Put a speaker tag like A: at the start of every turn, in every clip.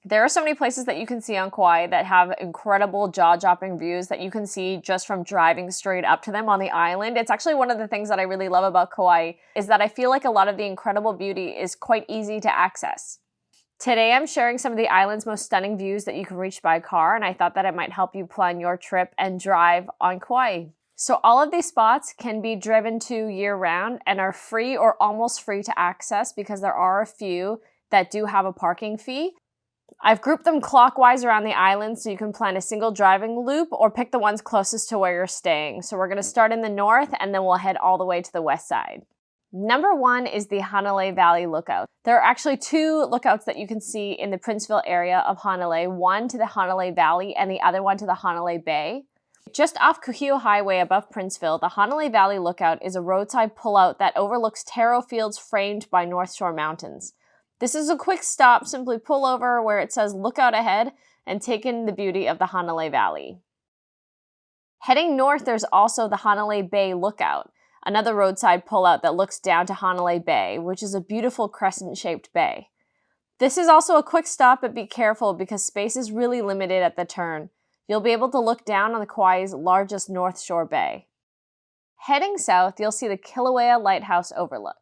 A: There are so many places that you can see on Kauai that have incredible jaw-dropping views that you can see just from driving straight up to them on the island. It's actually one of the things that I really love about Kauai is that I feel like a lot of the incredible beauty is quite easy to access. Today I'm sharing some of the island's most stunning views that you can reach by car, and I thought that it might help you plan your trip and drive on Kauai. So all of these spots can be driven to year-round and are free or almost free to access because there are a few that do have a parking fee. I've grouped them clockwise around the island so you can plan a single driving loop or pick the ones closest to where you're staying. So we're going to start in the north and then we'll head all the way to the west side. Number 1 is the Hanalei Valley Lookout. There are actually 2 lookouts that you can see in the Princeville area of Hanalei, one to the Hanalei Valley and the other one to the Hanalei Bay. Just off Kuhio Highway above Princeville, the Hanalei Valley Lookout is a roadside pullout that overlooks taro fields framed by North Shore Mountains. This is a quick stop, simply pull over where it says lookout ahead and take in the beauty of the Hanalei Valley. Heading north, there's also the Hanalei Bay Lookout, another roadside pullout that looks down to Hanalei Bay, which is a beautiful crescent-shaped bay. This is also a quick stop, but be careful because space is really limited at the turn. You'll be able to look down on the Kauai's largest North Shore bay. Heading south, you'll see the Kīlauea Lighthouse Overlook.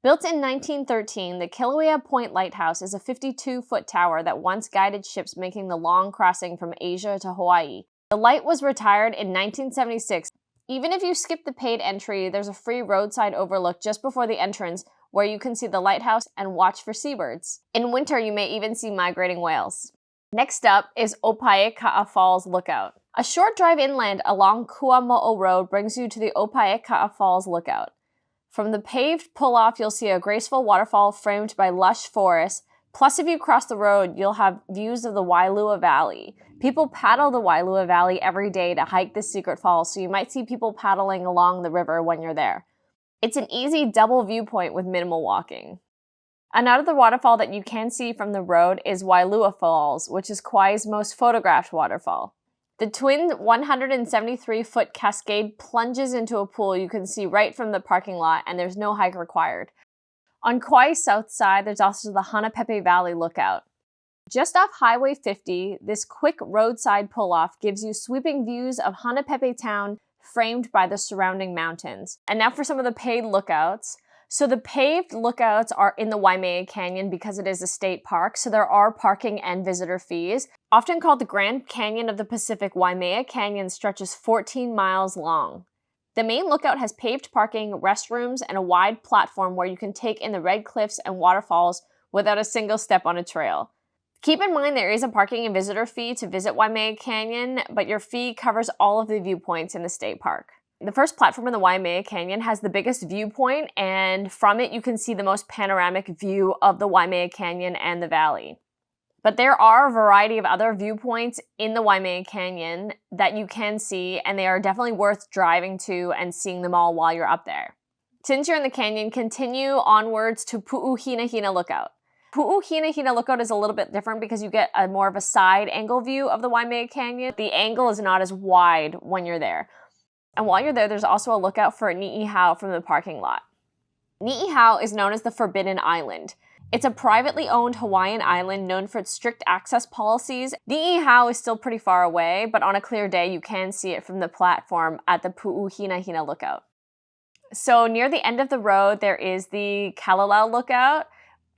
A: Built in 1913, the Kīlauea Point Lighthouse is a 52-foot tower that once guided ships making the long crossing from Asia to Hawaii. The light was retired in 1976. Even if you skip the paid entry, there's a free roadside overlook just before the entrance where you can see the lighthouse and watch for seabirds. In winter, you may even see migrating whales. Next up is ʻŌpaekaʻa Falls Lookout. A short drive inland along Kuamo'o Road brings you to the ʻŌpaekaʻa Falls Lookout. From the paved pull-off, you'll see a graceful waterfall framed by lush forests. Plus, if you cross the road, you'll have views of the Wailua Valley. People paddle the Wailua Valley every day to hike this secret fall, so you might see people paddling along the river when you're there. It's an easy double viewpoint with minimal walking. Another waterfall that you can see from the road is Wailua Falls, which is Kauai's most photographed waterfall. The twin 173-foot cascade plunges into a pool you can see right from the parking lot, and there's no hike required. On Kauai's south side, there's also the Hanapepe Valley Lookout. Just off Highway 50, this quick roadside pull-off gives you sweeping views of Hanapepe town framed by the surrounding mountains. And now for some of the paid lookouts. So the paved lookouts are in the Waimea Canyon because it is a state park, so there are parking and visitor fees. Often called the Grand Canyon of the Pacific, Waimea Canyon stretches 14 miles long. The main lookout has paved parking, restrooms, and a wide platform where you can take in the red cliffs and waterfalls without a single step on a trail. Keep in mind there is a parking and visitor fee to visit Waimea Canyon, but your fee covers all of the viewpoints in the state park. The first platform in the Waimea Canyon has the biggest viewpoint, and from it you can see the most panoramic view of the Waimea Canyon and the valley. But there are a variety of other viewpoints in the Waimea Canyon that you can see, and they are definitely worth driving to and seeing them all while you're up there. Since you're in the canyon, continue onwards to Pu'u Hinahina Lookout. Pu'u Hinahina Lookout is a little bit different because you get a more of a side angle view of the Waimea Canyon. The angle is not as wide when you're there. And while you're there, there's also a lookout for Ni'ihau from the parking lot. Ni'ihau is known as the Forbidden Island. It's a privately owned Hawaiian island known for its strict access policies. Ni'ihau is still pretty far away, but on a clear day you can see it from the platform at the Pu'u Hinahina Lookout. So near the end of the road, there is the Kalalau Lookout.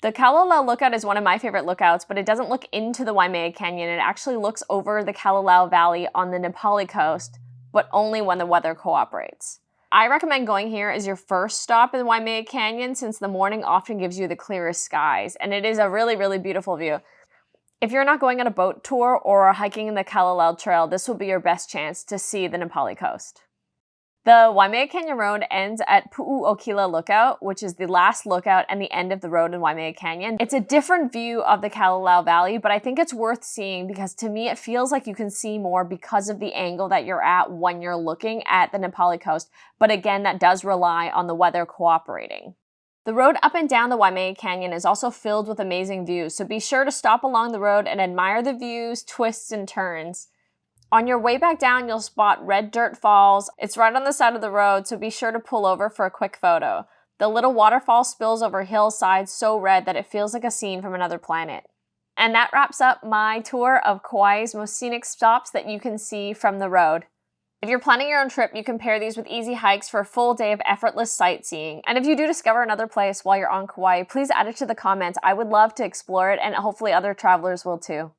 A: The Kalalau Lookout is one of my favorite lookouts, but it doesn't look into the Waimea Canyon. It actually looks over the Kalalau Valley on the Nepali coast, but only when the weather cooperates. I recommend going here as your first stop in the Waimea Canyon since the morning often gives you the clearest skies, and it is a really, really beautiful view. If you're not going on a boat tour or hiking in the Kalalau Trail, this will be your best chance to see the Nepali coast. The Waimea Canyon Road ends at Pu'u Lookout, which is the last lookout and the end of the road in Waimea Canyon. It's a different view of the Kalalau Valley, but I think it's worth seeing because to me it feels like you can see more because of the angle that you're at when you're looking at the Nepali coast. But again, that does rely on the weather cooperating. The road up and down the Waimea Canyon is also filled with amazing views, so be sure to stop along the road and admire the views, twists, and turns. On your way back down, you'll spot Red Dirt Falls. It's right on the side of the road, so be sure to pull over for a quick photo. The little waterfall spills over hillsides so red that it feels like a scene from another planet. And that wraps up my tour of Kauai's most scenic stops that you can see from the road. If you're planning your own trip, you can pair these with easy hikes for a full day of effortless sightseeing. And if you do discover another place while you're on Kauai, please add it to the comments. I would love to explore it, and hopefully other travelers will too.